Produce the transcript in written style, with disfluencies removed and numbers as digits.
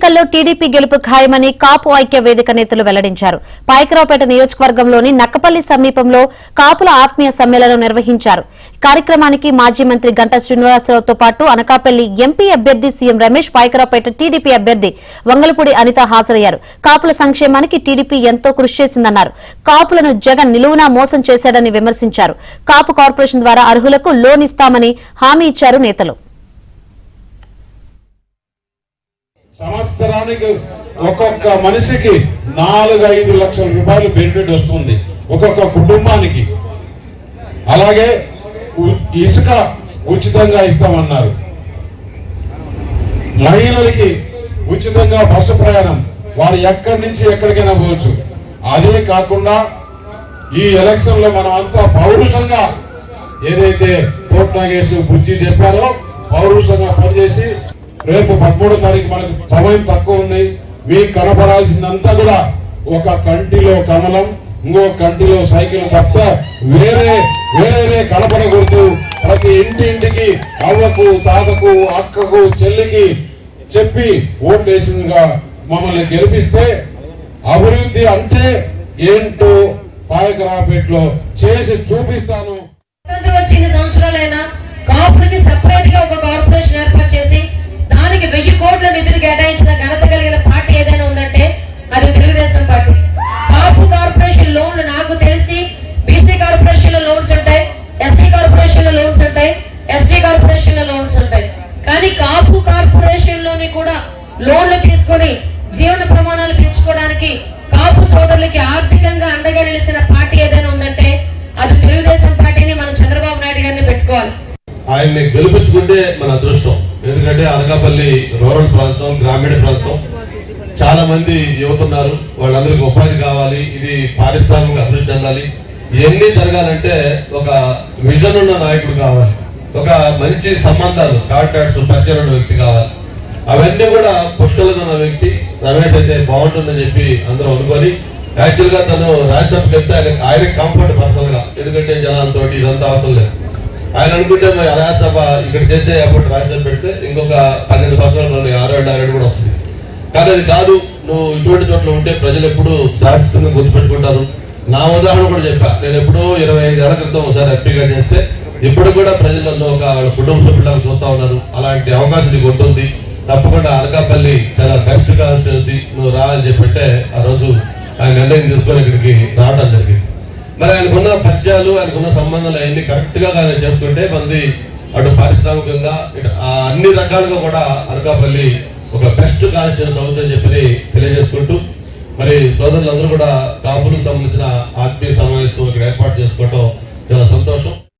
ఎన్నికల్లో టీడీపీ గెలుపు ఖాయమని కాపు ఐక్య వేదిక నేతలు వెల్లడించారు. పాయకరావుపేట నియోజకవర్గంలోని నక్కపల్లి సమీపంలో కాపుల ఆత్మీయ సమ్మేళనం నిర్వహించారు. కార్యక్రమానికి మాజీ మంత్రి గంటా శ్రీనివాసరావుతో పాటు అనకాపల్లి ఎంపీ అభ్యర్థి సీఎం రమేష్, పాయకరావుపేట టీడీపీ అభ్యర్థి వంగలపూడి అనిత హాజరయ్యారు. కాపుల సంక్షేమానికి టీడీపీ ఎంతో కృషి చేసిందన్నారు. కాపులను జగన్ నిలువునా మోసం చేశాడని విమర్శించారు. కాపు కార్పొరేషన్ ద్వారా అర్హులకు లోన్ ఇస్తామని హామీ ఇచ్చారు నేతలు. సంవత్సరానికి ఒక్కొక్క మనిషికి 4-5 లక్షల రూపాయలు బెనిఫిట్ వస్తుంది ఒక్కొక్క కుటుంబానికి. అలాగే ఇసుక ఉచితంగా ఇస్తామన్నారు. మహిళలకి ఉచితంగా బస్సు ప్రయాణం, వారు ఎక్కడి నుంచి ఎక్కడికైనా పోవచ్చు. అదే కాకుండా ఈ ఎలక్షన్ లో మనం అంతా పౌరుషంగా ఏదైతే తోట నాగేశ్ బుజ్జి చెప్పారో పౌరుషంగా పనిచేసి రేపు 13వ తారీఖు మనకు సమయం తక్కువ ఉంది. మీకు కనపడాల్సిందంతా కూడా ఒక కంటిలో కమలం, ఇంకో కంటిలో సైకిల్ తప్ప వేరే కనపడకూడదు. ప్రతి ఇంటింటికి అవ్వకు, తాతకు, అక్కకు, చెల్లికి చెప్పి ఓట్లేసిందిగా మమ్మల్ని గెలిపిస్తే అభివృద్ధి అంటే ఏంటో పాయకరావుపేటలో చేసి చూపిస్తాను. వచ్చిన సంవత్సరాలైనా కాపులకి సెపరేట్ గా ఒక కార్పొరేషన్ ఏర్పాటు చేసి దానికి 1000 కోట్ల నిధులు కేటాయించిన ఘనత కలిగిన పార్టీ ఏదైనా ఉందంటే అది తెలుగుదేశం పార్టీ. కాపు కార్పొరేషన్ లోన్లు నాకు తెలిసి బీసీ కార్పొరేషన్ లో లోన్స్ ఉంటాయి, ఎస్సీ కార్పొరేషన్ లో లోన్స్ ఉంటాయి, ఎస్టీ కార్పొరేషన్ లో లోన్స్ ఉంటాయి. కానీ కాపు కార్పొరేషన్ లోని కూడా లోన్లు తీసుకొని జీవన ప్రమాణాలు పెంచుకోవడానికి కాపు సోదరులకి ఆర్థికంగా అండగా నిలిచిన పార్టీ ఏదైనా ఉందంటే అది తెలుగుదేశం పార్టీని మనం చంద్రబాబు నాయుడు గారిని పెట్టుకోవాలి. ఆయన్ని గెలిపించుకుంటే మన అదృష్టం. ఎందుకంటే అనకాపల్లి రూరల్ ప్రాంతం, గ్రామీణ ప్రాంతం, చాలా మంది యువత ఉన్నారు. వాళ్ళందరికీ ఉపాధి కావాలి, ఇది పారిశ్రామిక అభివృద్ధి చెందాలి. ఇవన్నీ జరగాలంటే ఒక విజన్ ఉన్న నాయకుడు కావాలి, ఒక మంచి సంబంధాలు, కాంటాక్ట్స్ పరిచయం వ్యక్తి కావాలి. అవన్నీ కూడా పుష్కలుగా ఉన్న వ్యక్తి రమేష్ అయితే బాగుంటుందని చెప్పి అందరూ అనుకొని యాక్చువల్ గా తను రాజ్యసభకి వెళ్తే ఆయన కంఫర్ట్ పర్సనల్ గా, ఎందుకంటే జనాలతో ఇదంతా అవసరం లేదు. ఆయన అనుకుంటే రాజ్యసభ ఇక్కడ చేసే అప్పుడు రాజ్యసభ పెడితే ఇంకొక 12 సంవత్సరాలు 6 కూడా వస్తుంది. కానీ అది కాదు, నువ్వు ఇటువంటి చోట్ల ఉంటే ప్రజలు ఎప్పుడు శాశ్వతంగా గుర్తుపెట్టుకుంటారు. నా ఉదాహరణ కూడా చెప్పా, నేను ఎప్పుడో 25 ఏళ్ల క్రితం ఒకసారి ఎంపీగా చేస్తే ఇప్పుడు కూడా ప్రజలలో ఒక కుటుంబ సభ్యులకు చూస్తా ఉన్నారు. అలాంటి అవకాశం నీకు ఉంటుంది. తప్పకుండా అనకాపల్లి చాలా బెస్ట్ కాన్స్టిట్యున్సీ, నువ్వు రా అని చెప్పంటే ఆ రోజు ఆయన నిర్ణయం తీసుకొని ఇక్కడికి రావడం జరిగింది. మరి ఆయనకున్న పరిచయాలు, ఆయనకున్న సంబంధాలు అవన్నీ కరెక్ట్ గా ఆయన చేసుకుంటే మంది అటు పారిశ్రామికంగా ఇటు అన్ని రకాలుగా కూడా అనకాపల్లి ఒక బెస్ట్ కాన్స్టిట్యున్సీ అవుతుందని చెప్పి తెలియజేసుకుంటూ, మరి సోదరులందరూ కూడా కాపులకు సంబంధించిన ఆత్మీయ సమావేశం ఇక్కడ ఏర్పాటు చేసుకోవటం చాలా సంతోషం.